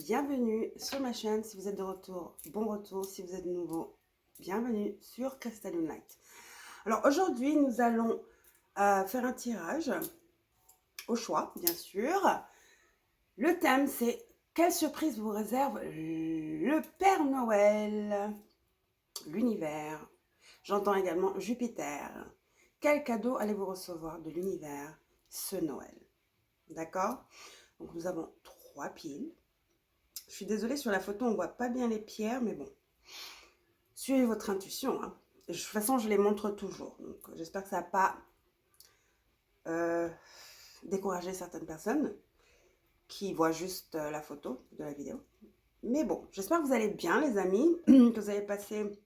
bienvenue sur ma chaîne. Si vous êtes de retour, bon retour. Si vous êtes nouveau, bienvenue sur Crystalline Light. Alors aujourd'hui, nous allons faire un tirage au choix, bien sûr. Le thème, c'est quelle surprise vous réserve le Père Noël, l'univers. J'entends également Jupiter. Quel cadeau allez-vous recevoir de l'univers ce Noël? D'accord? Donc nous avons 3 piles. Je suis désolée, sur la photo, on ne voit pas bien les pierres, mais bon. Suivez votre intuition. Hein. De toute façon, je les montre toujours. Donc, j'espère que ça n'a pas découragé certaines personnes qui voient juste la photo de la vidéo. Mais bon, j'espère que vous allez bien, les amis, que vous avez passé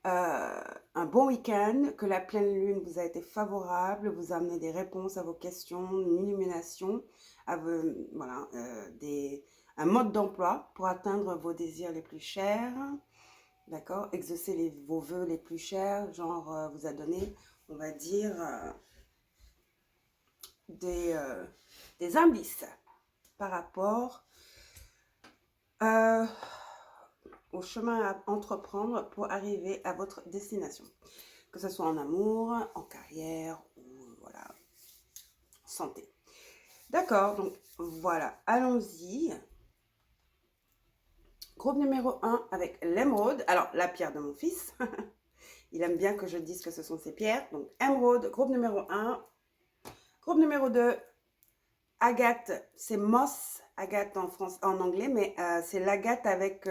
un bon week-end, que la pleine lune vous a été favorable, vous a amené des réponses à vos questions, une illumination, à vos, voilà, un mode d'emploi pour atteindre vos désirs les plus chers, d'accord, exaucer vos vœux les plus chers, genre vous a donné, on va dire, des indices par rapport au chemin à entreprendre pour arriver à votre destination. Que ce soit en amour, en carrière ou voilà, santé. D'accord, donc voilà, allons-y. Groupe numéro 1 avec l'émeraude. Alors, la pierre de mon fils. Il aime bien que je dise que ce sont ses pierres. Donc, émeraude, groupe numéro 1. Groupe numéro 2, agate. C'est moss, agate en anglais, mais c'est l'agate avec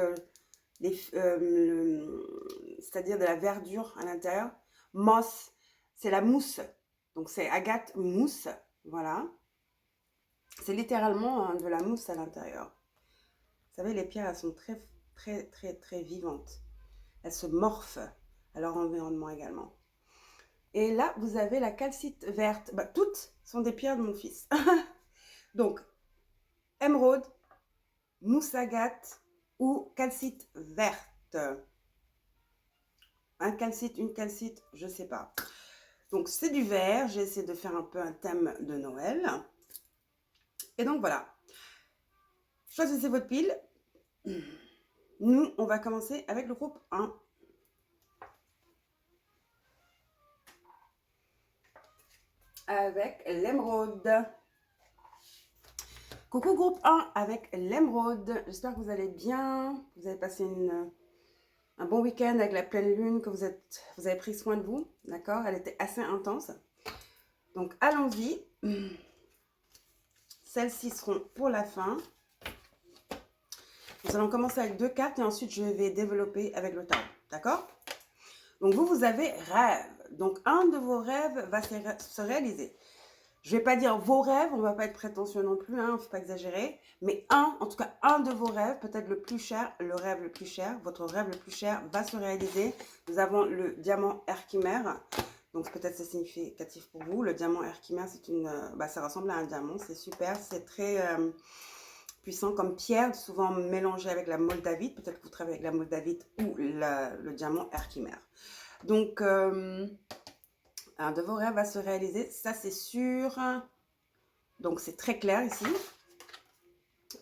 c'est-à-dire de la verdure à l'intérieur. Moss, c'est la mousse. Donc, c'est agate mousse. Voilà. C'est littéralement de la mousse à l'intérieur. Vous savez, les pierres, elles sont très vivantes. Elles se morphent à leur environnement également. Et là, vous avez la calcite verte. Bah, toutes sont des pierres de mon fils. Donc, émeraude, mousse agate ou calcite verte. Un calcite, une calcite, je ne sais pas. Donc, c'est du vert. J'ai essayé de faire un peu un thème de Noël. Et donc, voilà. Choisissez votre pile. Nous, on va commencer avec le groupe 1. Avec l'émeraude. Coucou groupe 1 avec l'émeraude. J'espère que vous allez bien. Vous avez passé un bon week-end avec la pleine lune, que vous avez pris soin de vous. D'accord? Elle était assez intense. Donc, allons-y. Celles-ci seront pour la fin. Nous allons commencer avec 2 cartes et ensuite je vais développer avec le tarot. D'accord? Donc, vous avez rêve. Donc, un de vos rêves va se réaliser. Je ne vais pas dire vos rêves, on ne va pas être prétentieux non plus, hein, il ne faut pas exagérer. Mais en tout cas, un de vos rêves, peut-être le plus cher, le rêve le plus cher, votre rêve le plus cher va se réaliser. Nous avons le diamant Herkimer. Donc peut-être c'est significatif pour vous. Le diamant Herkimer, ça ressemble à un diamant, c'est super. C'est très puissant comme pierre, souvent mélangé avec la moldavite. Peut-être que vous travaillez avec la moldavite ou le diamant Herkimer. Donc... un de vos rêves va se réaliser, ça c'est sûr. Donc c'est très clair ici.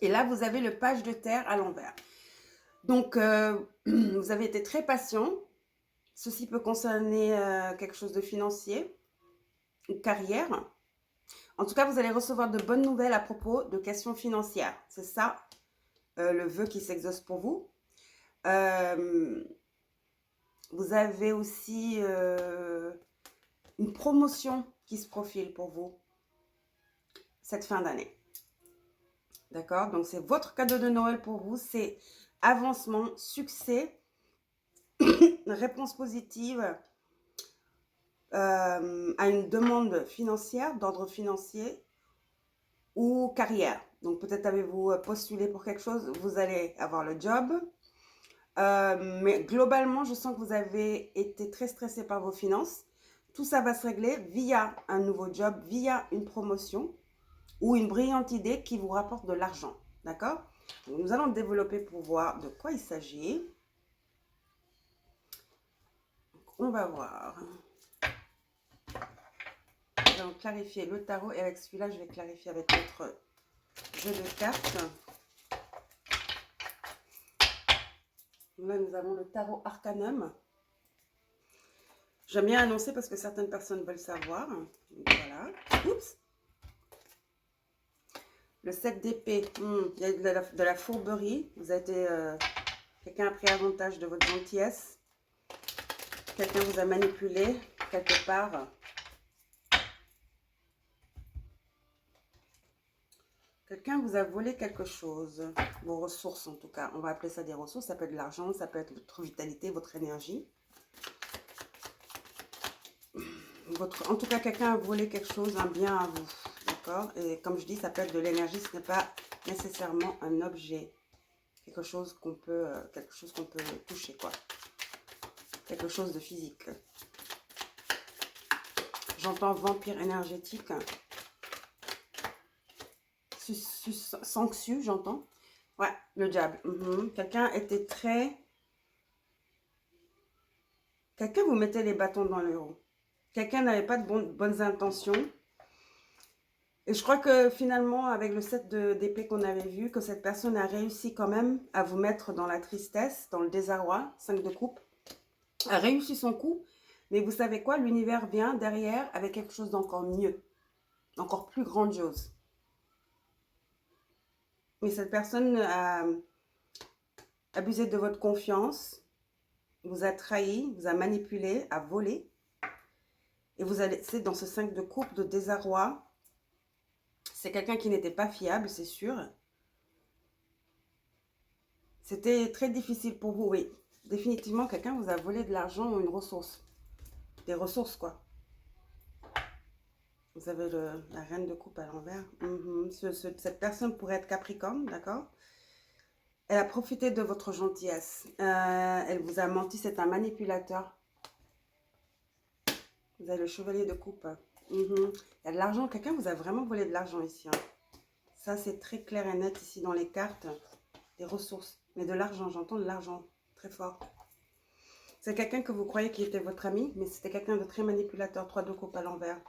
Et là, vous avez le page de terre à l'envers. Donc, vous avez été très patient. Ceci peut concerner quelque chose de financier, une carrière. En tout cas, vous allez recevoir de bonnes nouvelles à propos de questions financières. C'est ça, le vœu qui s'exauce pour vous. Vous avez aussi une promotion qui se profile pour vous cette fin d'année. D'accord? Donc, c'est votre cadeau de Noël pour vous. C'est avancement, succès, réponse positive à une demande financière, d'ordre financier ou carrière. Donc, peut-être avez-vous postulé pour quelque chose, vous allez avoir le job. Mais globalement, je sens que vous avez été très stressé par vos finances. Tout ça va se régler via un nouveau job, via une promotion ou une brillante idée qui vous rapporte de l'argent. D'accord? Nous allons développer pour voir de quoi il s'agit. On va voir. Nous allons clarifier le tarot et avec celui-là, je vais clarifier avec notre jeu de cartes. Là, nous avons le tarot Arcanum. J'aime bien annoncer parce que certaines personnes veulent savoir. Voilà. Oups. Le 7 d'épée. Il y a de la fourberie. Vous avez été... quelqu'un a pris avantage de votre gentillesse. Quelqu'un vous a manipulé quelque part. Quelqu'un vous a volé quelque chose. Vos ressources en tout cas. On va appeler ça des ressources. Ça peut être de l'argent, ça peut être votre vitalité, votre énergie. En tout cas, quelqu'un a volé quelque chose, un bien à vous. D'accord? Et comme je dis, ça peut être de l'énergie. Ce n'est pas nécessairement un objet. Quelque chose qu'on peut toucher, quoi. Quelque chose de physique. J'entends vampire énergétique. Sanctieux, j'entends. Ouais, le diable. Quelqu'un était très... Quelqu'un vous mettait les bâtons dans les roues. Quelqu'un n'avait pas de bonnes intentions. Et je crois que finalement, avec le 7 d'épée qu'on avait vu, que cette personne a réussi quand même à vous mettre dans la tristesse, dans le désarroi, 5 de coupe, a réussi son coup. Mais vous savez quoi? L'univers vient derrière avec quelque chose d'encore mieux, encore plus grandiose. Mais cette personne a abusé de votre confiance, vous a trahi, vous a manipulé, a volé. Et vous allez, c'est dans ce 5 de coupe de désarroi. C'est quelqu'un qui n'était pas fiable, c'est sûr. C'était très difficile pour vous, oui. Définitivement, quelqu'un vous a volé de l'argent ou une ressource. Des ressources, quoi. Vous avez la reine de coupe à l'envers. Cette personne pourrait être Capricorne, d'accord? Elle a profité de votre gentillesse. Elle vous a menti, c'est un manipulateur. Vous avez le chevalier de coupe. Il y a de l'argent. Quelqu'un vous a vraiment volé de l'argent ici. Hein. Ça, c'est très clair et net ici dans les cartes. Des ressources. Mais de l'argent, j'entends de l'argent. Très fort. C'est quelqu'un que vous croyez qui était votre ami, mais c'était quelqu'un de très manipulateur. 3 de coupe à l'envers.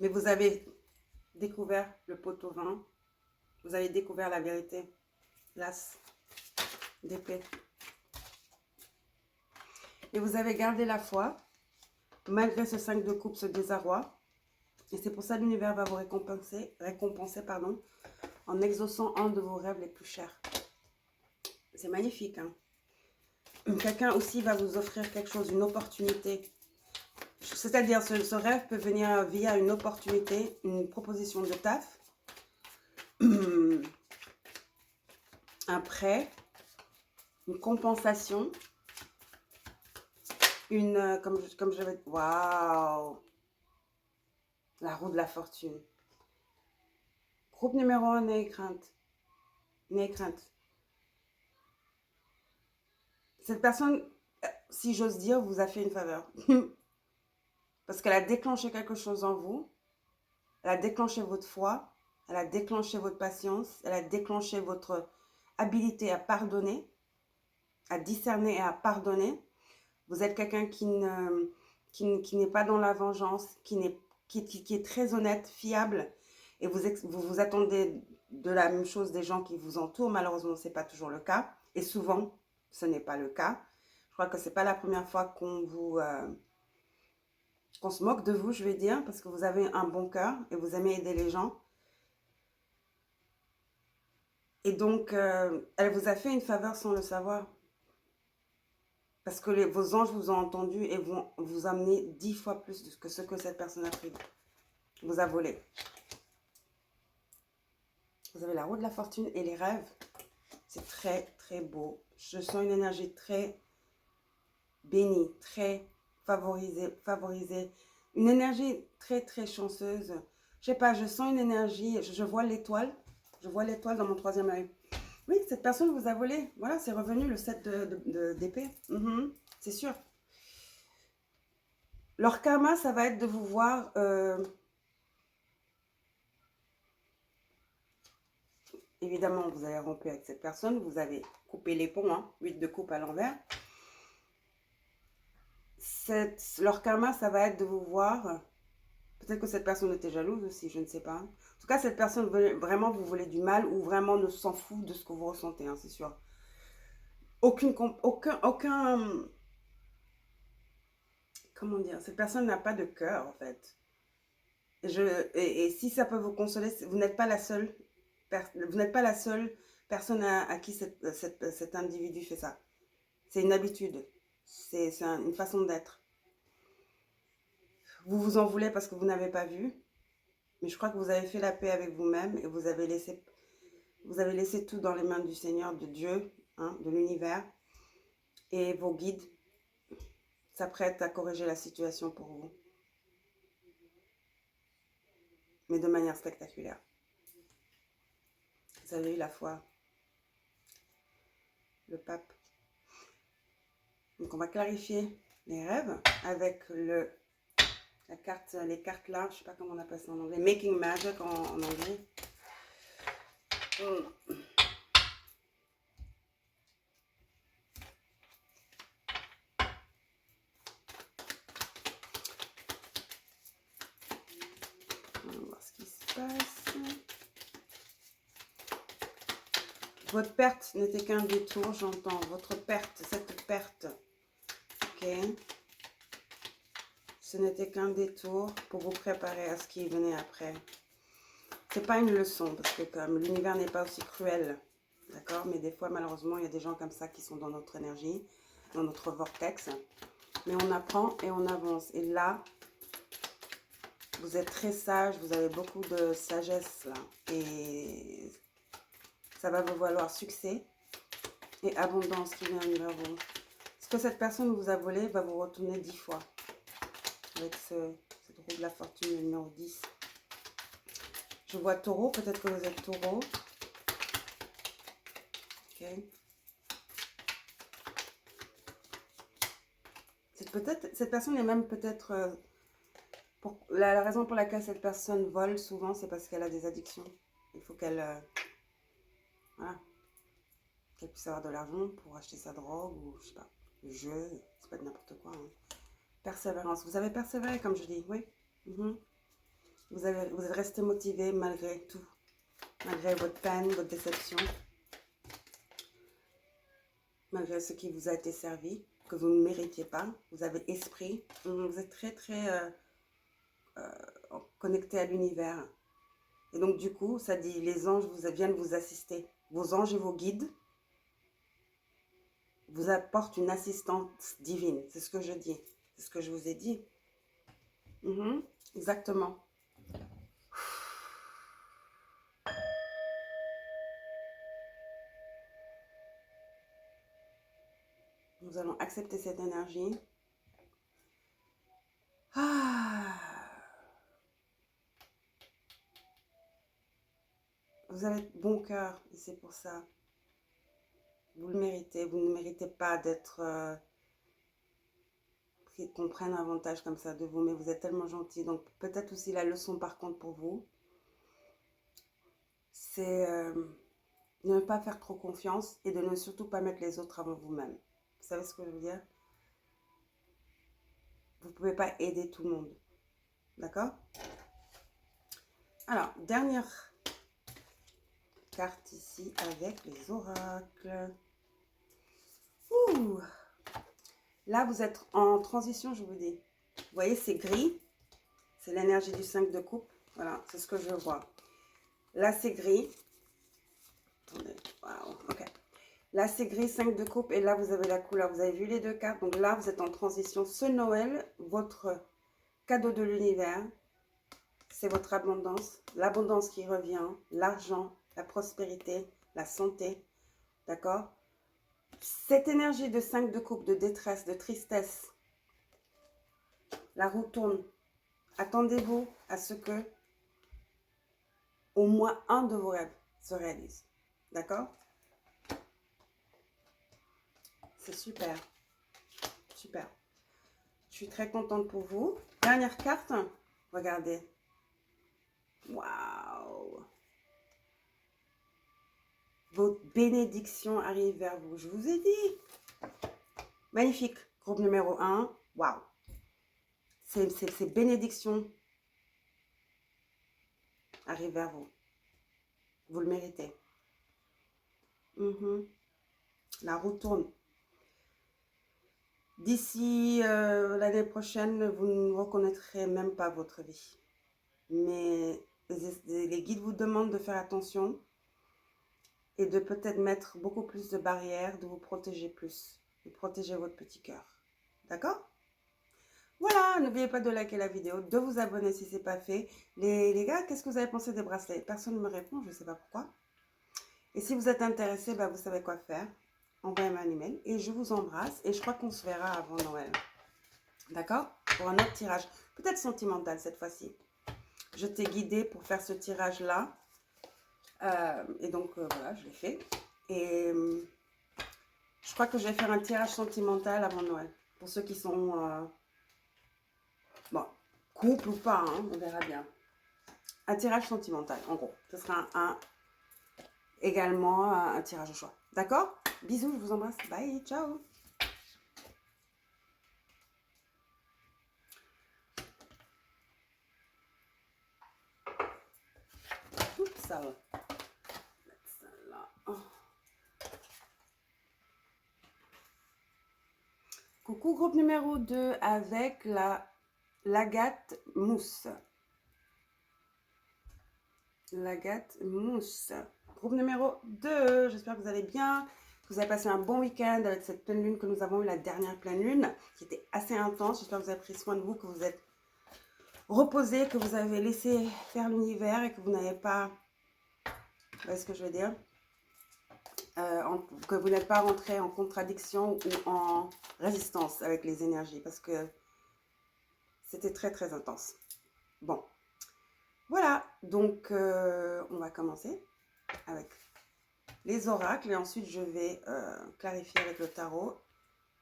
Mais vous avez découvert le pot au vin. Vous avez découvert la vérité. L'as d'épée. Et vous avez gardé la foi, malgré ce 5 de coupe, ce désarroi. Et c'est pour ça que l'univers va vous récompenser pardon, en exaucant un de vos rêves les plus chers. C'est magnifique. Hein? Quelqu'un aussi va vous offrir quelque chose, une opportunité. C'est-à-dire, ce rêve peut venir via une opportunité, une proposition de taf, un prêt, une compensation, comme j'avais... Waouh! La roue de la fortune. Groupe numéro 1, n'ayez crainte. N'ayez crainte. Cette personne, si j'ose dire, vous a fait une faveur. Parce qu'elle a déclenché quelque chose en vous. Elle a déclenché votre foi. Elle a déclenché votre patience. Elle a déclenché votre habilité à pardonner, à discerner et à pardonner. Vous êtes quelqu'un qui n'est pas dans la vengeance, qui est très honnête, fiable. Et vous attendez de la même chose des gens qui vous entourent. Malheureusement, ce n'est pas toujours le cas. Et souvent, ce n'est pas le cas. Je crois que ce n'est pas la première fois qu'on se moque de vous, je vais dire, parce que vous avez un bon cœur et vous aimez aider les gens. Et donc, elle vous a fait une faveur sans le savoir. Parce que vos anges vous ont entendu et vont vous amener 10 fois plus que ce que cette personne a pris. Vous a volé. Vous avez la roue de la fortune et les rêves. C'est très, très beau. Je sens une énergie très bénie, très favorisée. Une énergie très, très chanceuse. Je sais pas, je sens une énergie. Je vois l'étoile. Je vois l'étoile dans mon 3e œil. Oui, cette personne vous a volé. Voilà, c'est revenu le 7 d'épée. C'est sûr. Leur karma, ça va être de vous voir... Évidemment, vous avez rompu avec cette personne. Vous avez coupé les ponts. Hein, 8 de coupe à l'envers. Leur karma, ça va être de vous voir... Peut-être que cette personne était jalouse aussi, je ne sais pas. En tout cas, cette personne, vraiment, vous voulez du mal ou vraiment ne s'en fout de ce que vous ressentez, hein, c'est sûr. Comment dire, cette personne n'a pas de cœur, en fait. Et si ça peut vous consoler, vous n'êtes pas la seule, vous n'êtes pas la seule personne à qui cet individu fait ça. C'est une habitude, une façon d'être. Vous vous en voulez parce que vous n'avez pas vu, mais je crois que vous avez fait la paix avec vous-même et vous avez laissé tout dans les mains du Seigneur, de Dieu, hein, de l'univers, et vos guides s'apprêtent à corriger la situation pour vous, mais de manière spectaculaire. Vous avez eu la foi, le pape. Donc on va clarifier les rêves avec les cartes là, je ne sais pas comment on appelle ça en anglais, Making Magic en anglais. On va voir ce qui se passe. Votre perte n'était qu'un détour, j'entends. Votre perte, cette perte, ok. Ce n'était qu'un détour pour vous préparer à ce qui venait après. C'est pas une leçon, parce que comme l'univers n'est pas aussi cruel, d'accord. Mais des fois, malheureusement, il y a des gens comme ça qui sont dans notre énergie, dans notre vortex. Mais on apprend et on avance. Et là, vous êtes très sage, vous avez beaucoup de sagesse là. Et ça va vous valoir succès et abondance qui vient vers vous. Ce que cette personne vous a volé va vous retourner 10 fois. Avec cette roue de la fortune numéro 10. Je vois taureau, peut-être que vous êtes taureau. Ok. Cette personne est même peut-être... la raison pour laquelle cette personne vole souvent, c'est parce qu'elle a des addictions. Il faut qu'elle... voilà. Qu'elle puisse avoir de l'argent pour acheter sa drogue ou, je sais pas, le jeu. C'est pas de n'importe quoi. Hein. Persévérance. Vous avez persévéré, comme je dis, oui. Vous êtes resté motivé malgré tout. Malgré votre peine, votre déception. Malgré ce qui vous a été servi, que vous ne méritiez pas. Vous avez esprit. Vous êtes très, très connecté à l'univers. Et donc, du coup, ça dit, les anges viennent vous assister. Vos anges et vos guides vous apportent une assistance divine. C'est ce que je dis. C'est ce que je vous ai dit. Exactement. Nous allons accepter cette énergie. Vous avez bon cœur et c'est pour ça. Vous le méritez. Vous ne méritez pas d'être... qu'on prenne avantage comme ça de vous, mais vous êtes tellement gentil. Donc peut-être aussi la leçon par contre pour vous, c'est de ne pas faire trop confiance et de ne surtout pas mettre les autres avant vous-même. Vous savez ce que je veux dire? Vous ne pouvez pas aider tout le monde. D'accord? Alors, dernière carte ici avec les oracles. Ouh! Là, vous êtes en transition, je vous dis. Vous voyez, c'est gris. C'est l'énergie du 5 de coupe. Voilà, c'est ce que je vois. Là, c'est gris. Attendez, wow, ok. Là, c'est gris, 5 de coupe. Et là, vous avez la couleur. Vous avez vu les deux cartes. Donc là, vous êtes en transition. Ce Noël, votre cadeau de l'univers, c'est votre abondance. L'abondance qui revient, l'argent, la prospérité, la santé. D'accord? Cette énergie de 5 de coupe, de détresse, de tristesse, la roue tourne. Attendez-vous à ce que au moins un de vos rêves se réalise. D'accord? C'est super. Super. Je suis très contente pour vous. Dernière carte. Regardez. Waouh! Votre bénédiction arrive vers vous. Je vous ai dit. Magnifique. Groupe numéro 1. Waouh! Ces bénédictions arrive vers vous. Vous le méritez. La roue tourne. D'ici l'année prochaine, vous ne reconnaîtrez même pas votre vie. Mais les guides vous demandent de faire attention et de peut-être mettre beaucoup plus de barrières, de vous protéger plus, de protéger votre petit cœur. D'accord? Voilà, n'oubliez pas de liker la vidéo, de vous abonner si ce n'est pas fait. Les gars, qu'est-ce que vous avez pensé des bracelets? Personne ne me répond, je ne sais pas pourquoi. Et si vous êtes intéressé, bah, vous savez quoi faire. Envoyez-moi un email et je vous embrasse. Et je crois qu'on se verra avant Noël. D'accord? Pour un autre tirage. Peut-être sentimental cette fois-ci. Je t'ai guidé pour faire ce tirage-là. Et donc, voilà, je l'ai fait. Et je crois que je vais faire un tirage sentimental avant Noël. Pour ceux qui sont... bon, couple ou pas, hein, on verra bien. Un tirage sentimental, en gros. Ce sera également un tirage au choix. D'accord? Bisous, je vous embrasse. Bye, ciao. Oups, ça va. Mettre ça là. Oh. Coucou, groupe numéro 2 avec l'agate mousse. L'agate mousse. Groupe numéro 2, j'espère que vous allez bien, que vous avez passé un bon week-end avec cette pleine lune que nous avons eu, la dernière pleine lune, qui était assez intense. J'espère que vous avez pris soin de vous, que vous êtes reposé, que vous avez laissé faire l'univers et que vous n'avez pas, vous voyez ce que je veux dire, que vous n'êtes pas rentré en contradiction ou en résistance avec les énergies, parce que c'était très très intense. Bon, voilà, donc on va commencer avec les oracles et ensuite je vais clarifier avec le tarot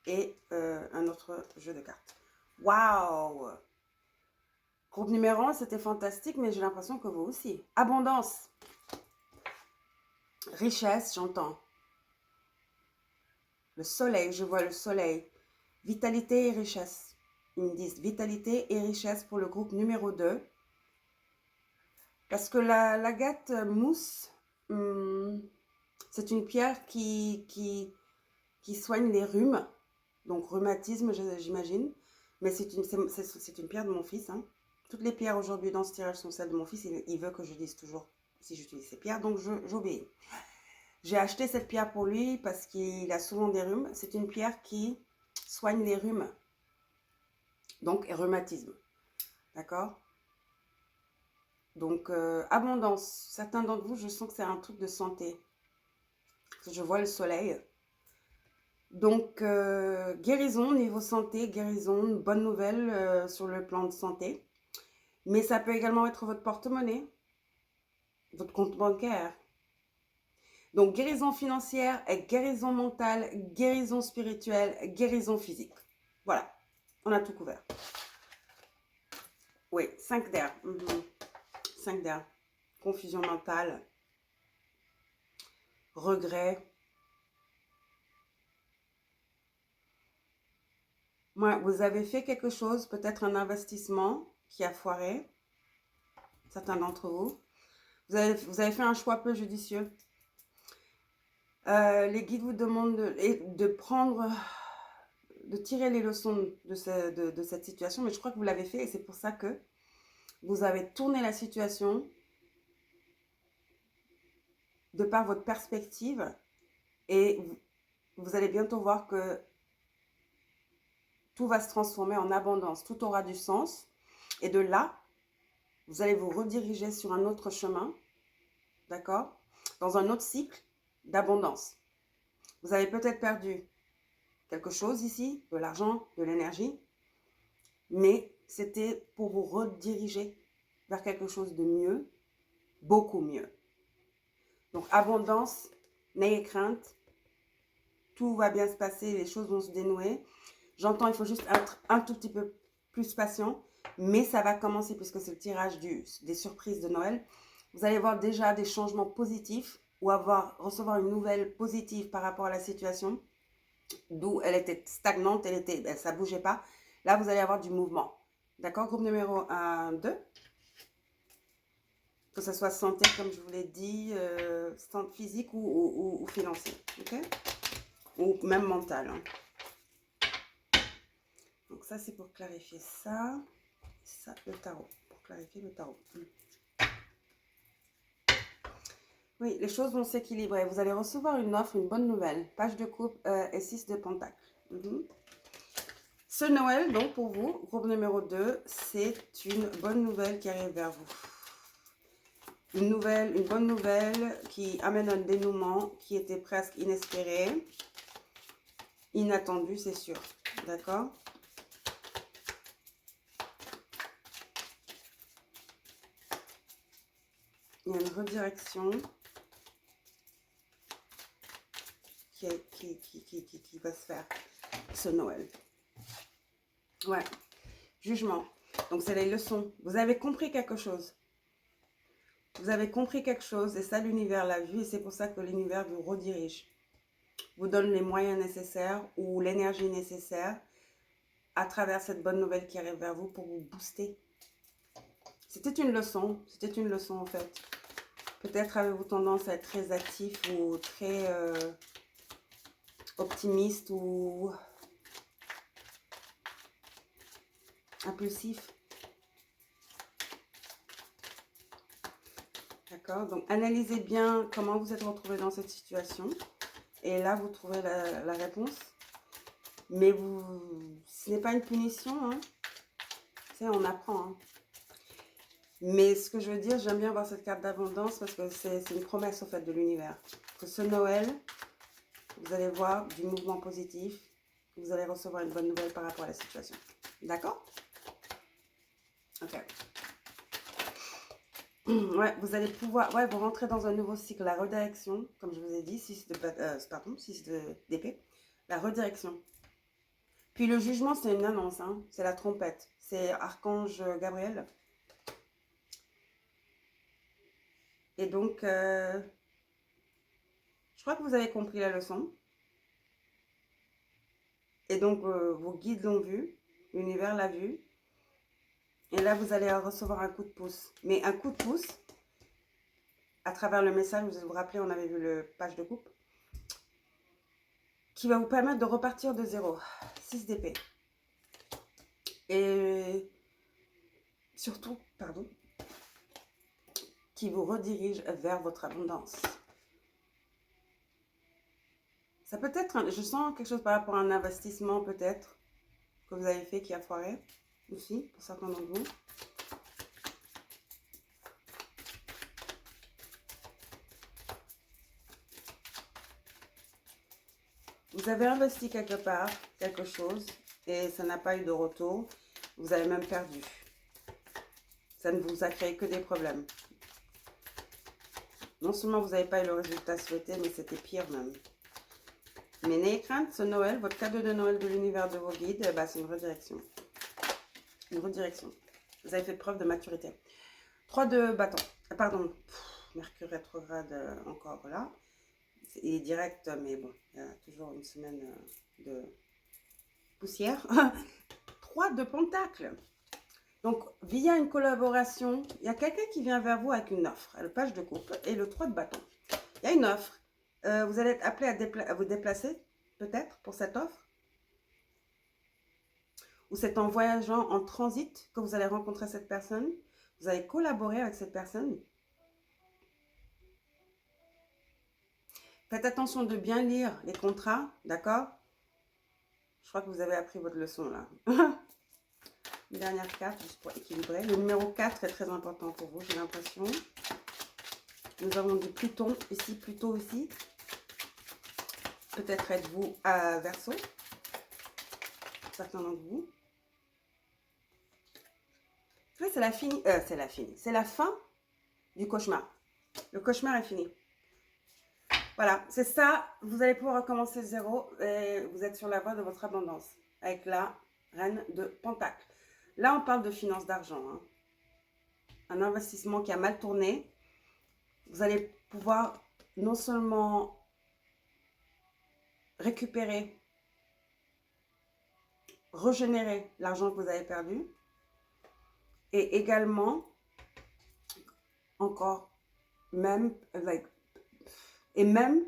et un autre jeu de cartes. Waouh! Groupe numéro 1, c'était fantastique, mais j'ai l'impression que vous aussi. Abondance. Richesse, j'entends. Le soleil, je vois le soleil. Vitalité et richesse. Ils me disent vitalité et richesse pour le groupe numéro 2. Parce que l'agate mousse, c'est une pierre qui soigne les rhumes. Donc rhumatisme, j'imagine. Mais c'est une pierre de mon fils. Hein. Toutes les pierres aujourd'hui dans ce tirage sont celles de mon fils. Il veut que je dise toujours si j'utilise ces pierres. Donc j'obéis. J'ai acheté cette pierre pour lui parce qu'il a souvent des rhumes. C'est une pierre qui soigne les rhumes. Donc rhumatisme. D'accord? Donc abondance. Certains d'entre vous, je sens que c'est un truc de santé. Je vois le soleil. Donc, guérison, niveau santé, guérison, une bonne nouvelle sur le plan de santé. Mais ça peut également être votre porte-monnaie, votre compte bancaire. Donc, guérison financière, guérison mentale, guérison spirituelle, guérison physique. Voilà, on a tout couvert. Oui, 5 d'air. 5 d'air. Confusion mentale, regret. Ouais, vous avez fait quelque chose, peut-être un investissement qui a foiré, certains d'entre vous. Vous avez fait un choix peu judicieux. Les guides vous demandent de tirer les leçons de cette situation, mais je crois que vous l'avez fait et c'est pour ça que vous avez tourné la situation de par votre perspective et vous allez bientôt voir que tout va se transformer en abondance, tout aura du sens. Et de là, vous allez vous rediriger sur un autre chemin, d'accord? Dans un autre cycle d'abondance. Vous avez peut-être perdu quelque chose ici, de l'argent, de l'énergie, mais c'était pour vous rediriger vers quelque chose de mieux, beaucoup mieux. Donc abondance, n'ayez crainte, tout va bien se passer, les choses vont se dénouer. J'entends, il faut juste être un tout petit peu plus patient, mais ça va commencer puisque c'est le tirage des surprises de Noël. Vous allez voir déjà des changements positifs ou recevoir une nouvelle positive par rapport à la situation d'où elle était stagnante, ça ne bougeait pas. Là, vous allez avoir du mouvement. D'accord? Groupe numéro 1, 2. Que ce soit santé, comme je vous l'ai dit, santé physique ou financier, ok? Ou même mental. Hein. Donc ça, c'est pour clarifier ça. Ça, le tarot. Pour clarifier le tarot. Oui, les choses vont s'équilibrer. Vous allez recevoir une offre, une bonne nouvelle. Page de coupe et 6 de pentacle. Ce Noël, donc pour vous, groupe numéro 2, c'est une bonne nouvelle qui arrive vers vous. Une bonne nouvelle qui amène un dénouement qui était presque inespéré, inattendu, c'est sûr. D'accord? Il y a une redirection qui va se faire ce Noël. Ouais. Jugement. Donc, c'est les leçons. Vous avez compris quelque chose. Vous avez compris quelque chose et ça, l'univers l'a vu et c'est pour ça que l'univers vous redirige. Vous donne les moyens nécessaires ou l'énergie nécessaire à travers cette bonne nouvelle qui arrive vers vous pour vous booster. C'était une leçon en fait. Peut-être avez-vous tendance à être très actif ou très optimiste ou impulsif. D'accord? Donc, analysez bien comment vous êtes retrouvé dans cette situation. Et là, vous trouvez la réponse. Mais ce n'est pas une punition. Hein. Tu sais, on apprend. Hein. Mais ce que je veux dire, j'aime bien voir cette carte d'abondance parce que c'est une promesse, au fait, de l'univers. Que ce Noël, vous allez voir du mouvement positif. Vous allez recevoir une bonne nouvelle par rapport à la situation. D'accord? Ok. Ouais, vous allez pouvoir, ouais, vous rentrez dans un nouveau cycle, la redirection, comme je vous ai dit, 6 d'épée, la redirection. Puis le jugement, c'est une annonce, hein, c'est la trompette, c'est Archange Gabriel. Et donc, je crois que vous avez compris la leçon. Et donc, vos guides l'ont vu, l'univers l'a vu. Et là, vous allez recevoir un coup de pouce. Mais un coup de pouce, à travers le message, vous vous rappelez, on avait vu le page de coupe, qui va vous permettre de repartir de zéro. 6 d'épée. Et surtout, pardon, qui vous redirige vers votre abondance. Ça peut être, je sens quelque chose par rapport à un investissement peut-être, que vous avez fait qui a foiré, aussi, pour certains d'entre vous. Vous avez investi quelque part, quelque chose, et ça n'a pas eu de retour. Vous avez même perdu. Ça ne vous a créé que des problèmes. Non seulement vous n'avez pas eu le résultat souhaité, mais c'était pire même. Mais n'ayez crainte, ce Noël, votre cadeau de Noël de l'univers de vos guides, bah, c'est une redirection. Une redirection. Vous avez fait preuve de maturité. 3 de bâton. Pardon, Mercure rétrograde encore là. Il est direct, mais bon, il y a toujours une semaine de poussière. 3 de pentacle. Donc, via une collaboration, il y a quelqu'un qui vient vers vous avec une offre. Le page de coupe et le 3 de bâton. Il y a une offre. Vous allez être appelé à vous déplacer, peut-être, pour cette offre. Ou c'est en voyageant en transit que vous allez rencontrer cette personne. Vous allez collaborer avec cette personne. Faites attention de bien lire les contrats, d'accord? Je crois que vous avez appris votre leçon là. Une dernière carte, juste pour équilibrer. Le numéro 4 est très important pour vous, j'ai l'impression. Nous avons du Pluton ici, Pluton ici. Peut-être êtes-vous à Verseau, certains d'entre vous. C'est la fin du cauchemar. Le cauchemar est fini. Voilà, c'est ça. Vous allez pouvoir recommencer de zéro et vous êtes sur la voie de votre abondance avec la reine de Pentacle. Là, on parle de finances d'argent. Hein. Un investissement qui a mal tourné. Vous allez pouvoir non seulement récupérer, régénérer l'argent que vous avez perdu et également encore, même, like, et même,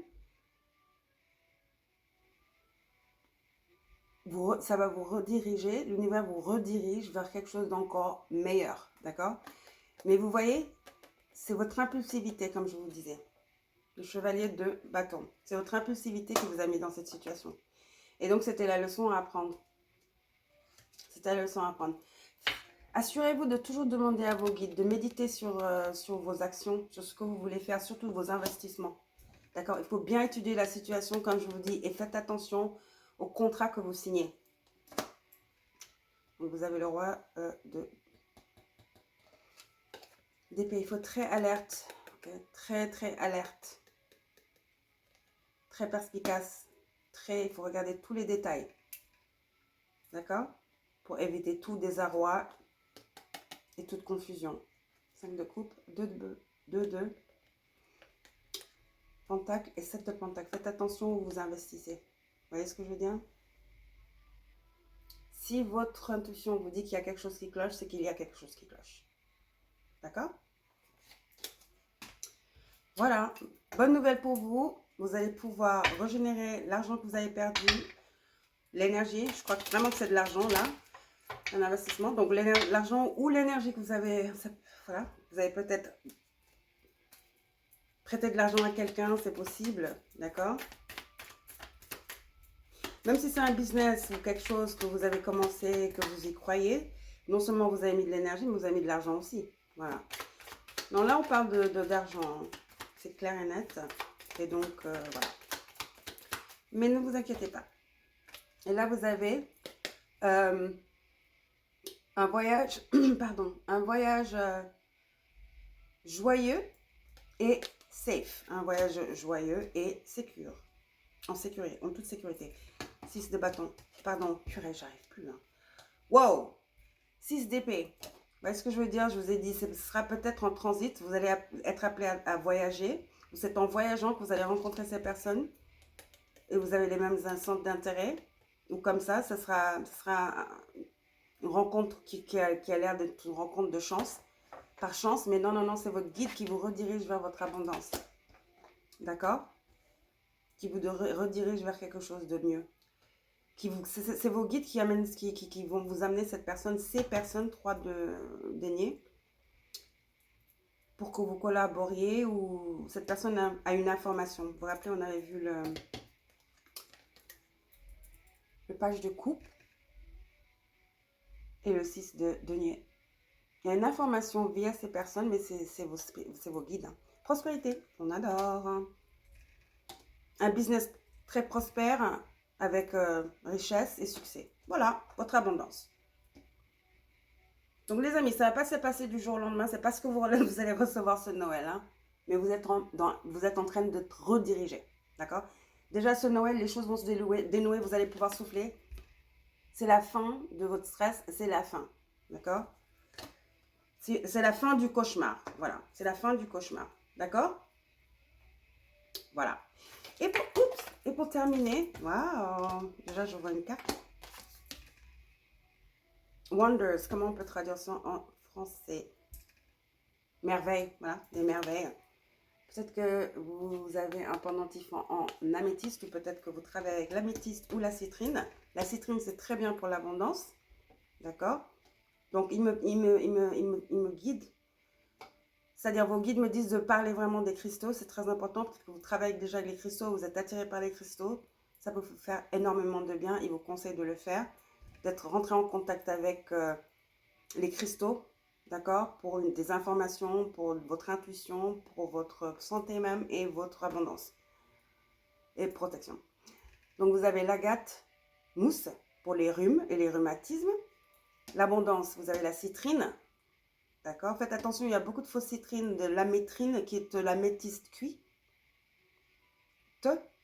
ça va vous rediriger, l'univers vous redirige vers quelque chose d'encore meilleur, d'accord? Mais vous voyez, c'est votre impulsivité, comme je vous disais. Le chevalier de bâton. C'est votre impulsivité qui vous a mis dans cette situation. Et donc, c'était la leçon à apprendre. C'était la leçon à apprendre. Assurez-vous de toujours demander à vos guides, de méditer sur vos actions, sur ce que vous voulez faire, surtout vos investissements. D'accord? Il faut bien étudier la situation, comme je vous dis, et faites attention au contrat que vous signez. Donc, vous avez le roi d'épée. Il faut très alerte. Okay? Très, très alerte. Très perspicace. Il faut regarder tous les détails. D'accord? Pour éviter tout désarroi et toute confusion. 5 de coupe, 2 de pentacle et 7 de pentacle. Faites attention où vous investissez. Vous voyez ce que je veux dire? Si votre intuition vous dit qu'il y a quelque chose qui cloche, c'est qu'il y a quelque chose qui cloche. D'accord? Voilà. Bonne nouvelle pour vous. Vous allez pouvoir régénérer l'argent que vous avez perdu. L'énergie. Je crois vraiment que c'est de l'argent là. Un investissement. Donc l'argent ou l'énergie que vous avez. Voilà. Vous avez peut-être prêté de l'argent à quelqu'un. C'est possible. D'accord? Même si c'est un business ou quelque chose que vous avez commencé, que vous y croyez, non seulement vous avez mis de l'énergie, mais vous avez mis de l'argent aussi. Voilà. Non, là, on parle d'argent. Hein. C'est clair et net. Et donc, voilà. Mais ne vous inquiétez pas. Et là, vous avez un voyage, pardon, un voyage joyeux et safe. Un voyage joyeux et sécure. En sécurité, en toute sécurité. 6 de bâton. Pardon, purée, j'arrive plus. Hein. Wow! 6 d'épée. Vous voyez ce que je veux dire? Je vous ai dit, ce sera peut-être en transit. Vous allez être appelé à voyager. C'est en voyageant que vous allez rencontrer ces personnes. Et vous avez les mêmes centres d'intérêt. Ou comme ça, ce sera une rencontre qui a l'air d'être une rencontre de chance. Par chance. Mais non, non, non, c'est votre guide qui vous redirige vers votre abondance. D'accord? Qui vous redirige vers quelque chose de mieux. C'est vos guides qui vont vous amener ces personnes, 3 de deniers, pour que vous collaboriez ou cette personne a une information. Vous vous rappelez, on avait vu le page de coupe et le 6 de denier. Il y a une information via ces personnes, mais c'est vos guides. Hein. Prospérité, on adore. Hein. Un business très prospère avec richesse et succès. Voilà, votre abondance. Donc les amis, ça ne va pas se passer du jour au lendemain. C'est pas ce que vous allez recevoir ce Noël. Hein. Mais vous êtes en train de rediriger. D'accord? Déjà ce Noël, les choses vont se dénouer. Vous allez pouvoir souffler. C'est la fin de votre stress. C'est la fin. D'accord? C'est la fin du cauchemar. Voilà. C'est la fin du cauchemar. D'accord? Voilà. Et pour terminer, waouh, déjà je vois une carte. Wonders, comment on peut traduire ça en français? Merveille, voilà, des merveilles. Peut-être que vous avez un pendentif en améthyste ou peut-être que vous travaillez avec l'améthyste ou la citrine. La citrine, c'est très bien pour l'abondance. D'accord? Donc, il me guide. C'est-à-dire, vos guides me disent de parler vraiment des cristaux. C'est très important parce que vous travaillez déjà avec les cristaux, vous êtes attiré par les cristaux. Ça peut vous faire énormément de bien. Il vous conseille de le faire. D'être rentré en contact avec les cristaux. D'accord? Pour des informations, pour votre intuition, pour votre santé même et votre abondance et protection. Donc, vous avez l'agate mousse pour les rhumes et les rhumatismes. L'abondance, vous avez la citrine. D'accord? Faites attention, il y a beaucoup de fausses citrines, de l'amétrine qui est de l'améthyste cuit.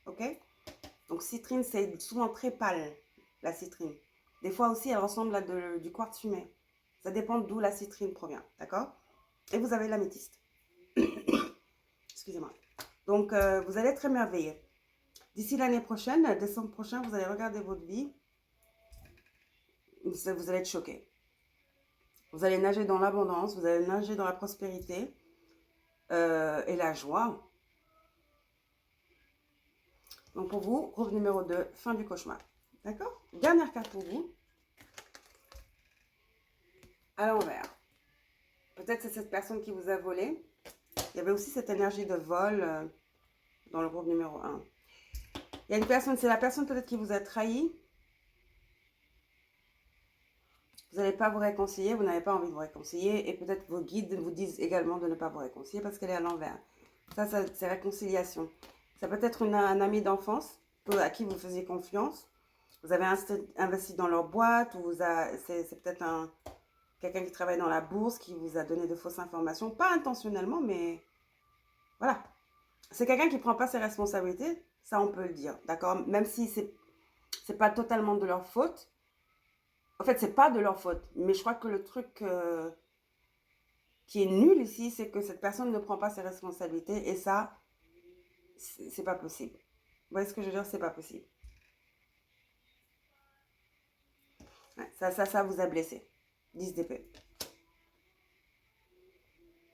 Ok? Donc, citrine, c'est souvent très pâle, la citrine. Des fois aussi, elle ressemble à du quartz fumé. Ça dépend d'où la citrine provient. D'accord? Et vous avez l'améthyste. Excusez-moi. Donc, vous allez être émerveillé. D'ici l'année prochaine, décembre prochain, vous allez regarder votre vie. Vous allez être choqué. Vous allez nager dans l'abondance, vous allez nager dans la prospérité. et la joie. Donc pour vous, groupe numéro 2, fin du cauchemar. D'accord? Dernière carte pour vous. À l'envers. Peut-être c'est cette personne qui vous a volé. Il y avait aussi cette énergie de vol dans le groupe numéro 1. Il y a une personne, c'est la personne peut-être qui vous a trahi. Vous n'allez pas vous réconcilier, vous n'avez pas envie de vous réconcilier. Et peut-être vos guides vous disent également de ne pas vous réconcilier parce qu'elle est à l'envers. Ça c'est réconciliation. Ça peut être un ami d'enfance à qui vous faisiez confiance. Vous avez investi dans leur boîte ou c'est peut-être quelqu'un qui travaille dans la bourse qui vous a donné de fausses informations. Pas intentionnellement, mais voilà. C'est quelqu'un qui ne prend pas ses responsabilités. Ça, on peut le dire. D'accord? Même si c'est pas totalement de leur faute. En fait, c'est pas de leur faute. Mais je crois que le truc qui est nul ici, c'est que cette personne ne prend pas ses responsabilités. Et ça, c'est pas possible. Vous voyez ce que je veux dire? C'est pas possible. Ouais, ça vous a blessé. 10 d'épée.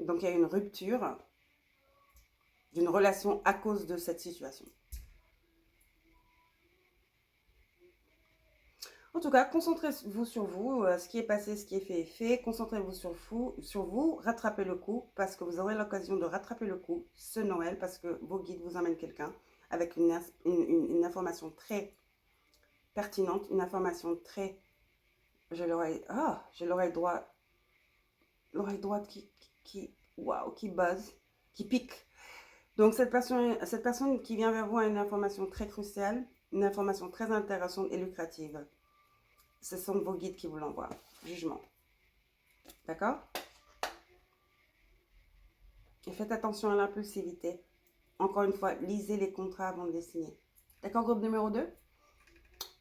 Donc, il y a une rupture d'une relation à cause de cette situation. En tout cas, concentrez-vous sur vous, ce qui est passé, ce qui est fait est fait. Concentrez-vous sur vous, rattrapez le coup, parce que vous aurez l'occasion de rattraper le coup ce Noël, parce que vos guides vous emmènent quelqu'un avec une information très pertinente, une information très... J'ai l'oreille droite qui buzz, qui pique. Donc cette personne qui vient vers vous a une information très cruciale, une information très intéressante et lucrative. Ce sont vos guides qui vous l'envoient. Jugement. D'accord? Et faites attention à l'impulsivité. Encore une fois, lisez les contrats avant de les signer. D'accord, groupe numéro 2?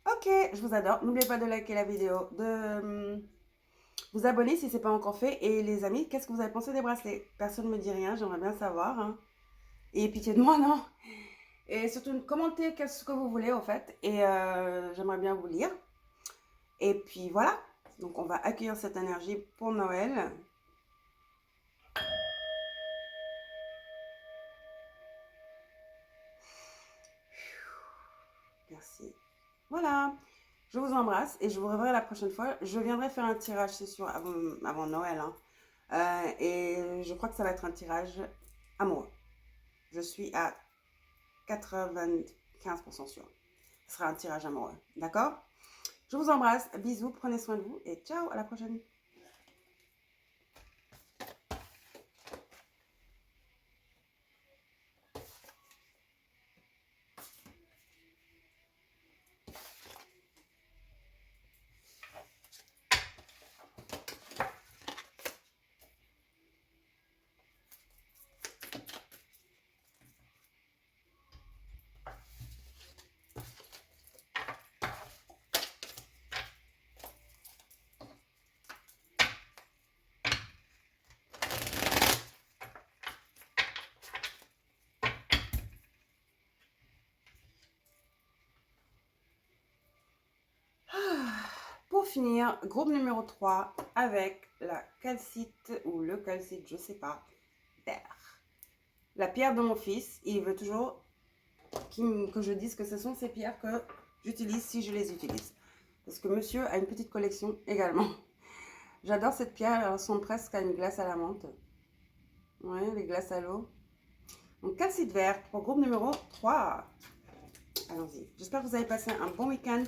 Ok, je vous adore. N'oubliez pas de liker la vidéo, de vous abonner si ce n'est pas encore fait. Et les amis, qu'est-ce que vous avez pensé des bracelets? Personne ne me dit rien, j'aimerais bien savoir. Hein. Et pitié de moi, non? Et surtout, commentez ce que vous voulez, en fait. Et j'aimerais bien vous lire. Et puis voilà. Donc, on va accueillir cette énergie pour Noël. Merci. Voilà. Je vous embrasse et je vous reverrai la prochaine fois. Je viendrai faire un tirage, c'est sûr, avant Noël. Hein. Et je crois que ça va être un tirage amoureux. Je suis à 95% sûre. Ce sera un tirage amoureux. D'accord? Je vous embrasse. Bisous. Prenez soin de vous. Et ciao. À la prochaine. Pour finir, groupe numéro 3 avec la calcite ou le calcite, je sais pas, vert. La pierre de mon fils, il veut toujours que je dise que ce sont ces pierres que j'utilise si je les utilise. Parce que monsieur a une petite collection également. J'adore cette pierre, elle ressemble presque à une glace à la menthe. Ouais, les glaces à l'eau. Donc calcite vert pour groupe numéro 3. Allons-y. J'espère que vous avez passé un bon week-end,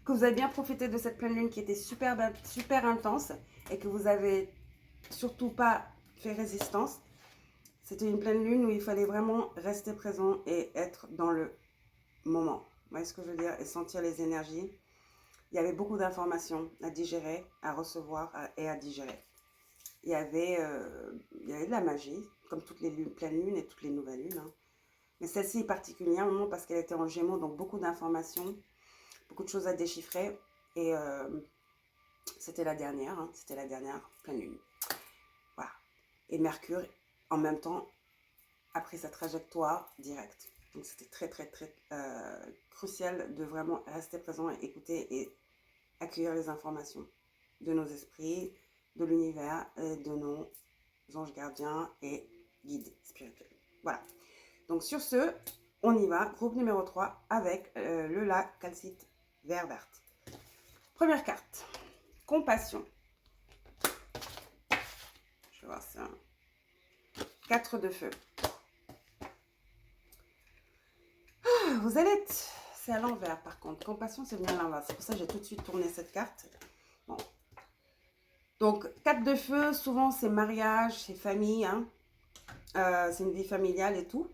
que vous avez bien profité de cette pleine lune qui était super intense et que vous avez surtout pas fait résistance. C'était une pleine lune où il fallait vraiment rester présent et être dans le moment. Vous voyez ce que je veux dire? Et sentir les énergies. Il y avait beaucoup d'informations à digérer, à recevoir et à digérer. Il y avait de la magie, comme toutes les pleines lunes et toutes les nouvelles lunes. Hein. Mais celle-ci est particulièrement parce qu'elle était en Gémeaux, donc beaucoup d'informations, beaucoup de choses à déchiffrer. Et c'était la dernière, hein, c'était la dernière pleine lune. Voilà. Et Mercure, en même temps, a pris sa trajectoire directe. Donc c'était très crucial de vraiment rester présent et écouter et accueillir les informations de nos esprits, de l'univers, de nos anges gardiens et guide spirituel. Voilà. Donc sur ce, on y va. Groupe numéro 3 avec le lac calcite vert verte. Première carte. Compassion. Je vais voir ça. 4 de feu. Vous allez être... C'est à l'envers par contre. Compassion, c'est venu à l'envers. C'est pour ça que j'ai tout de suite tourné cette carte. Bon. Donc, 4 de feu, souvent c'est mariage, c'est famille. Hein. C'est une vie familiale et tout.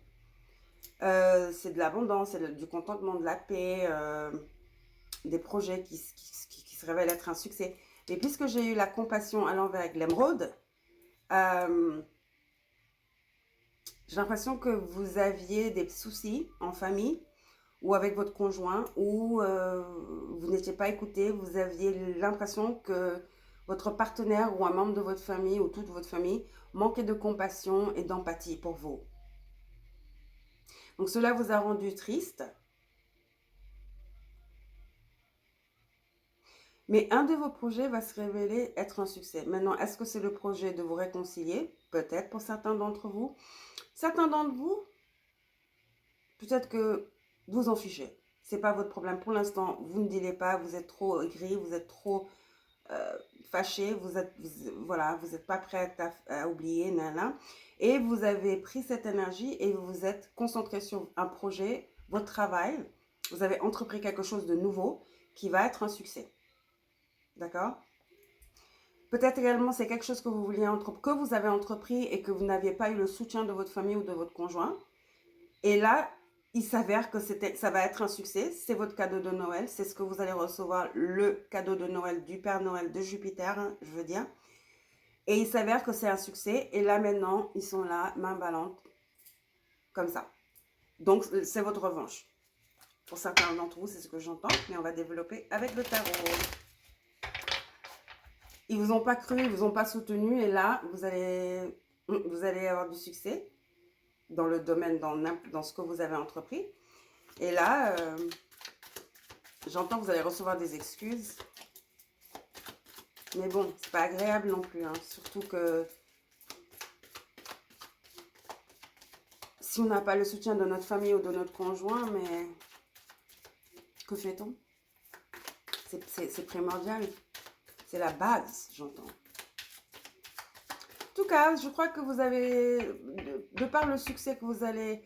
C'est de l'abondance, c'est du contentement, de la paix, des projets qui se révèlent être un succès. Et puisque j'ai eu la compassion à l'envers avec l'émeraude, j'ai l'impression que vous aviez des soucis en famille ou avec votre conjoint, ou vous n'étiez pas écouté, vous aviez l'impression que votre partenaire ou un membre de votre famille ou toute votre famille manquait de compassion et d'empathie pour vous. Donc cela vous a rendu triste. Mais un de vos projets va se révéler être un succès. Maintenant, est-ce que c'est le projet de vous réconcilier? Peut-être pour certains d'entre vous. Certains d'entre vous, peut-être que vous en fichez. Ce n'est pas votre problème. Pour l'instant, vous ne dealez pas, vous êtes trop aigri, vous êtes trop fâché, vous n'êtes pas prêt à oublier, nana. Et vous avez pris cette énergie et vous vous êtes concentré sur un projet, votre travail. Vous avez entrepris quelque chose de nouveau qui va être un succès. D'accord? Peut-être également c'est quelque chose que vous vouliez que vous avez entrepris et que vous n'aviez pas eu le soutien de votre famille ou de votre conjoint. Et là, il s'avère que ça va être un succès. C'est votre cadeau de Noël. C'est ce que vous allez recevoir, le cadeau de Noël du Père Noël de Jupiter, hein, je veux dire. Et il s'avère que c'est un succès. Et là maintenant, ils sont là, main ballante, comme ça. Donc, c'est votre revanche. Pour certains d'entre vous, c'est ce que j'entends. Mais on va développer avec le tarot. Ils ne vous ont pas cru, ils ne vous ont pas soutenu. Et là, vous allez avoir du succès dans le domaine, dans ce que vous avez entrepris. Et là, j'entends que vous allez recevoir des excuses. Mais bon, c'est pas agréable non plus. Hein. Surtout que si on n'a pas le soutien de notre famille ou de notre conjoint, mais que fait-on? C'est primordial. C'est la base, j'entends. En tout cas, je crois que vous avez, de par le succès que vous allez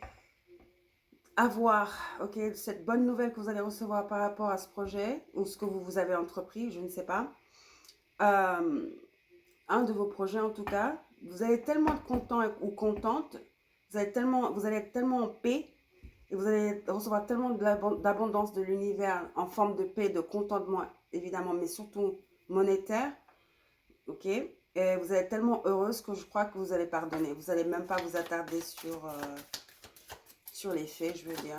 avoir, ok, cette bonne nouvelle que vous allez recevoir par rapport à ce projet, ou ce que vous avez entrepris, je ne sais pas, un de vos projets en tout cas, vous allez tellement être content ou contente, vous allez être tellement en paix, et vous allez recevoir tellement d'abondance de l'univers en forme de paix, de contentement évidemment, mais surtout monétaire, ok, et vous allez être tellement heureuse que je crois que vous allez pardonner. Vous n'allez même pas vous attarder sur les faits, je veux dire.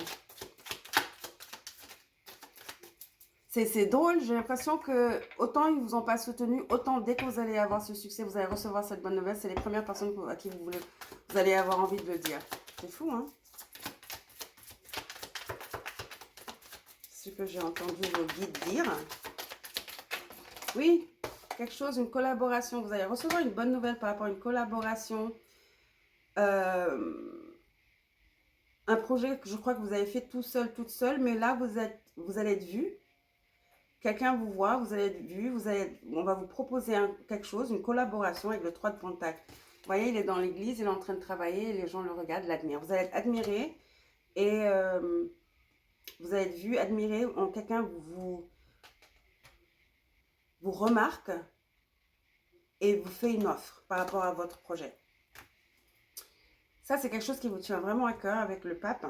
C'est drôle, j'ai l'impression que autant ils ne vous ont pas soutenu, autant dès que vous allez avoir ce succès, vous allez recevoir cette bonne nouvelle, c'est les premières personnes à qui vous allez avoir envie de le dire. C'est fou, hein? C'est ce que j'ai entendu vos guides dire. Oui, quelque chose, une collaboration. Vous allez recevoir une bonne nouvelle par rapport à une collaboration. Un projet que je crois que vous avez fait tout seul, toute seule, mais là, vous allez être vu. Quelqu'un vous voit, vous allez être vu, on va vous proposer quelque chose, une collaboration avec le 3 de Pentacle. Vous voyez, il est dans l'église, il est en train de travailler, et les gens le regardent, l'admirent. Vous allez être admiré et vous allez être vu, admiré, quelqu'un vous remarque et vous fait une offre par rapport à votre projet. Ça, c'est quelque chose qui vous tient vraiment à cœur avec le pape.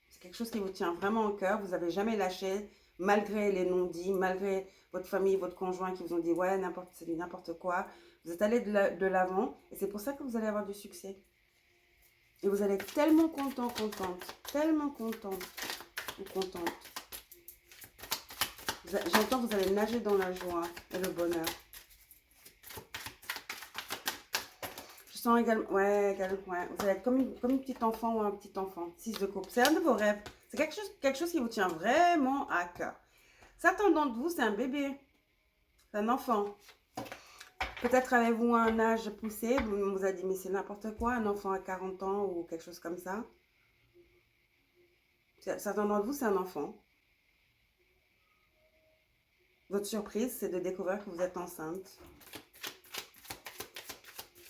C'est quelque chose qui vous tient vraiment au cœur. Vous n'avez jamais lâché, malgré les non-dits, malgré votre famille, votre conjoint qui vous ont dit « ouais, c'est n'importe quoi ». Vous êtes allé de l'avant et c'est pour ça que vous allez avoir du succès. Et vous allez être tellement content, contente, tellement contente ou contente. J'entends que vous allez nager dans la joie et le bonheur. Je sens également, ouais, vous allez être comme une petite enfant ou un petit enfant. 6 de coupe. C'est un de vos rêves. C'est quelque chose qui vous tient vraiment à cœur. Certains d'entre vous, c'est un bébé. C'est un enfant. Peut-être avez-vous un âge poussé, vous vous avez dit, mais c'est n'importe quoi, un enfant à 40 ans ou quelque chose comme ça. Certains d'entre vous, c'est un enfant. Votre surprise, c'est de découvrir que vous êtes enceinte.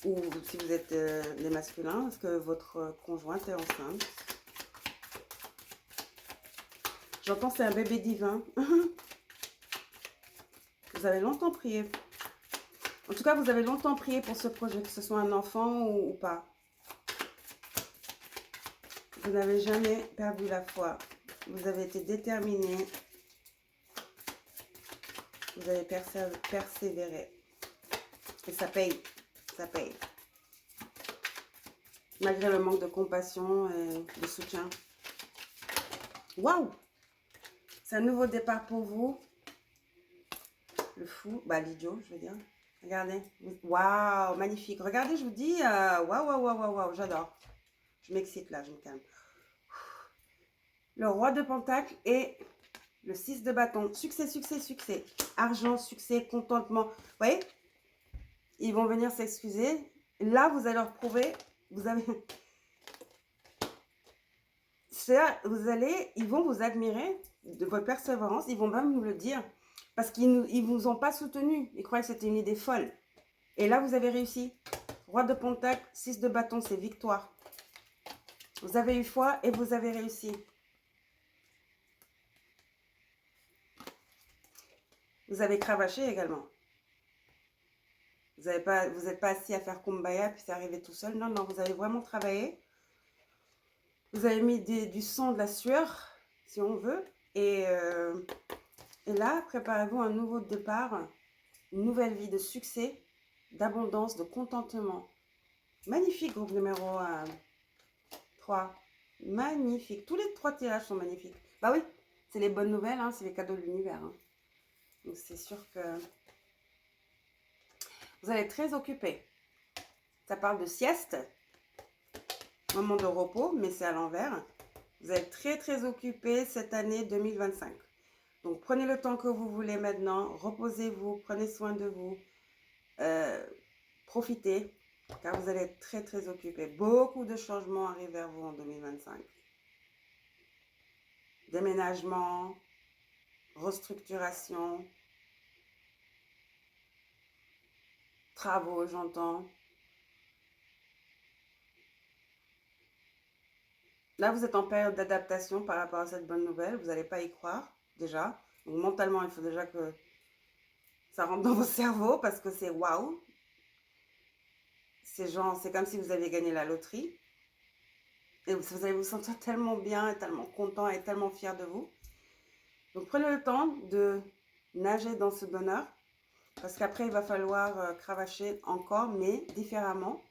Ou si vous êtes les masculins, est-ce que votre conjointe est enceinte? J'entends c'est un bébé divin. Vous avez longtemps prié. En tout cas, vous avez longtemps prié pour ce projet, que ce soit un enfant ou pas. Vous n'avez jamais perdu la foi. Vous avez été déterminé. Vous avez persévéré. Et ça paye. Ça paye. Malgré le manque de compassion et de soutien. Waouh! C'est un nouveau départ pour vous. Le fou, bah l'idiot, je veux dire. Regardez. Waouh, magnifique. Regardez, je vous dis, waouh, waouh, waouh, waouh, waouh, j'adore. Je m'excite là, je me calme. Le roi de pentacle et le 6 de bâton. Succès, succès, succès. Argent, succès, contentement. Vous voyez? Ils vont venir s'excuser. Là, vous allez leur prouver. Vous avez... Ils vont vous admirer de votre persévérance. Ils vont même vous le dire. Parce qu'ils ne vous ont pas soutenu. Ils croyaient que c'était une idée folle. Et là, vous avez réussi. Roi de pentacle, 6 de bâton, c'est victoire. Vous avez eu foi et vous avez réussi. Vous avez cravaché également. Vous n'êtes pas assis à faire kumbaya puis c'est arrivé tout seul. Non, non, vous avez vraiment travaillé. Vous avez mis du sang, de la sueur, si on veut. Et là, préparez-vous un nouveau départ, une nouvelle vie de succès, d'abondance, de contentement. Magnifique, groupe numéro 3. Magnifique. Tous les 3 tirages sont magnifiques. Bah oui, c'est les bonnes nouvelles, hein, c'est les cadeaux de l'univers. Hein. Donc c'est sûr que vous allez être très occupé. Ça parle de sieste, moment de repos, mais c'est à l'envers. Vous allez être très très occupé cette année 2025. Donc prenez le temps que vous voulez maintenant, reposez-vous, prenez soin de vous, profitez, car vous allez être très très occupé. Beaucoup de changements arrivent vers vous en 2025. Déménagement, restructuration, travaux, j'entends. Là, vous êtes en période d'adaptation par rapport à cette bonne nouvelle. Vous n'allez pas y croire, déjà. Donc, mentalement, il faut déjà que ça rentre dans vos cerveaux parce que c'est waouh. C'est comme si vous aviez gagné la loterie. Et vous allez vous sentir tellement bien, et tellement content et tellement fier de vous. Donc, prenez le temps de nager dans ce bonheur. Parce qu'après, il va falloir cravacher encore, mais différemment.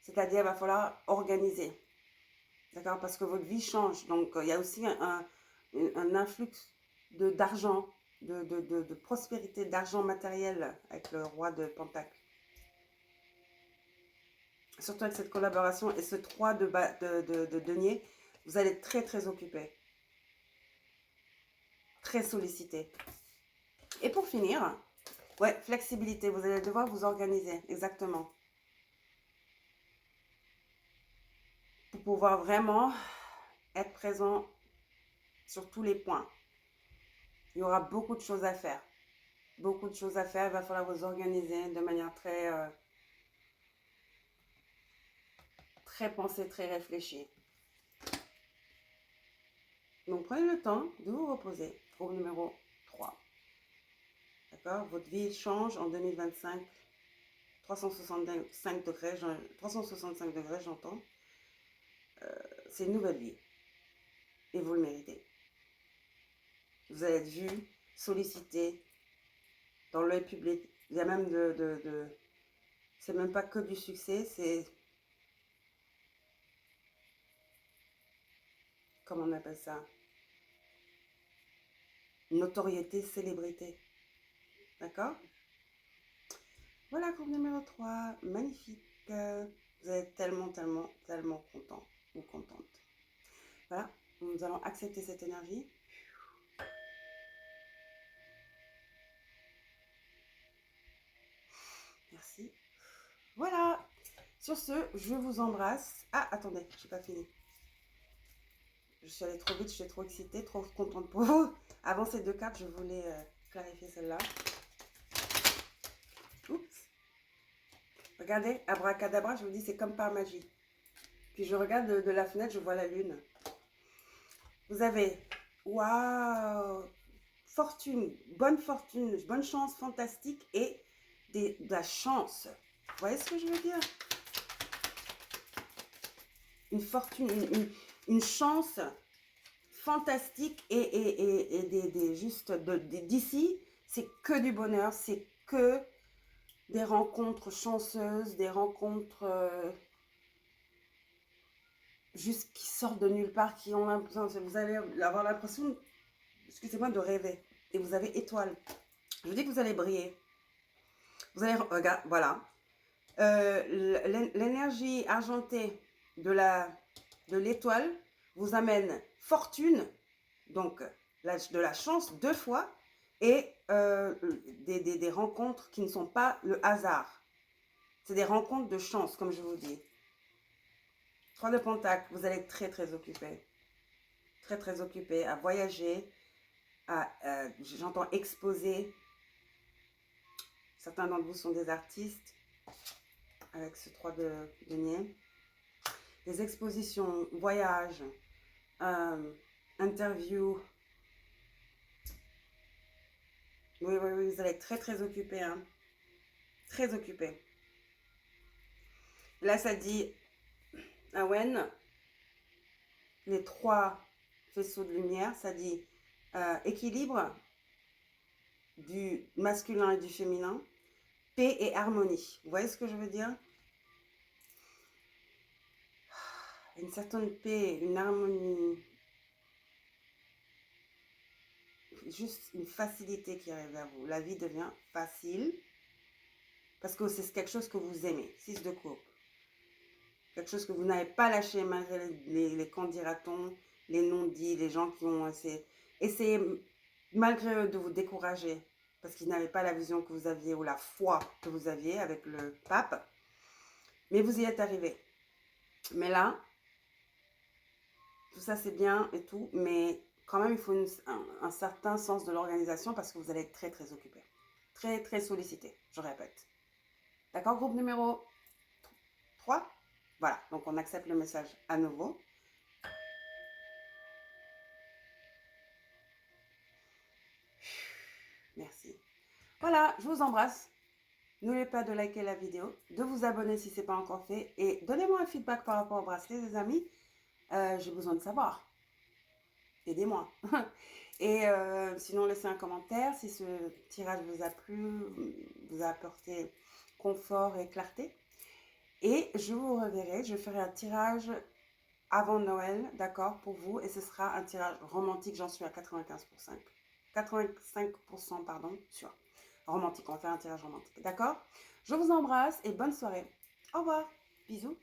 C'est-à-dire, il va falloir organiser. D'accord? Parce que votre vie change. Donc, il y a aussi un influx d'argent, de prospérité, d'argent matériel avec le roi de Pentacle. Surtout avec cette collaboration et ce 3 de denier, vous allez être très, très occupé. Très sollicité. Et pour finir, ouais, flexibilité. Vous allez devoir vous organiser. Exactement. Pour pouvoir vraiment être présent sur tous les points. Il y aura beaucoup de choses à faire. Beaucoup de choses à faire. Il va falloir vous organiser de manière très pensée, très réfléchie. Donc, prenez le temps de vous reposer. Groupe numéro 3. D'accord? Votre vie change en 2025. 365 degrés, j'entends. C'est une nouvelle vie. Et vous le méritez. Vous allez être vu, sollicité dans l'œil public. Il y a même c'est même pas que du succès, c'est... Comment on appelle ça? Notoriété, célébrité. D'accord? Voilà, groupe numéro 3. Magnifique. Vous êtes tellement, tellement, tellement content ou contente. Voilà, nous allons accepter cette énergie. ce, je vous embrasse. Ah, attendez, je n'ai pas fini. Je suis allée trop vite, je suis trop excitée, trop contente pour vous. Avant ces deux cartes, je voulais clarifier celle-là. Oups. Regardez, abracadabra, je vous dis, c'est comme par magie. Puis je regarde de la fenêtre, je vois la lune. Vous avez, waouh, fortune, bonne chance, fantastique et de la chance. Vous voyez ce que je veux dire? Une fortune, une chance fantastique et juste d'ici, c'est que du bonheur, c'est que des rencontres chanceuses, des rencontres juste qui sortent de nulle part, qui ont l'impression, vous allez avoir l'impression, excusez-moi, de rêver. Et vous avez étoile. Je vous dis que vous allez briller. Vous allez, regarde, voilà. L'énergie argentée de l'étoile vous amène fortune, donc de la chance 2 fois, et des rencontres qui ne sont pas le hasard. C'est des rencontres de chance, comme je vous dis. 3 de Pentacle, vous allez être très très occupé. Très très occupé à voyager, j'entends exposer. Certains d'entre vous sont des artistes, avec ce 3 de denier. Des expositions, voyages, interviews. Oui, vous allez être très très occupé, hein. Très occupé. Là, ça dit, Awen, les 3 faisceaux de lumière, ça dit équilibre du masculin et du féminin, paix et harmonie. Vous voyez ce que je veux dire? Une certaine paix, une harmonie, juste une facilité qui arrive vers vous. La vie devient facile parce que c'est quelque chose que vous aimez. 6 de coupe. Quelque chose que vous n'avez pas lâché malgré les qu'en dira-t-on, les non-dits, les gens qui ont essayé malgré eux de vous décourager parce qu'ils n'avaient pas la vision que vous aviez ou la foi que vous aviez avec le pape. Mais vous y êtes arrivé. Mais là, tout ça c'est bien et tout, mais quand même il faut un certain sens de l'organisation parce que vous allez être très très occupé. Très très sollicité, je répète. D'accord, groupe numéro 3. Voilà, donc on accepte le message à nouveau. Merci. Voilà, je vous embrasse. N'oubliez pas de liker la vidéo, de vous abonner si ce n'est pas encore fait et donnez-moi un feedback par rapport au bracelet, les amis. J'ai besoin de savoir. Aidez-moi. Et sinon, laissez un commentaire si ce tirage vous a plu, vous a apporté confort et clarté. Et je vous reverrai, je ferai un tirage avant Noël, d'accord, pour vous. Et ce sera un tirage romantique, j'en suis à 95%. 85%, pardon, sûr. Romantique, on va faire un tirage romantique, d'accord? Je vous embrasse et bonne soirée. Au revoir. Bisous.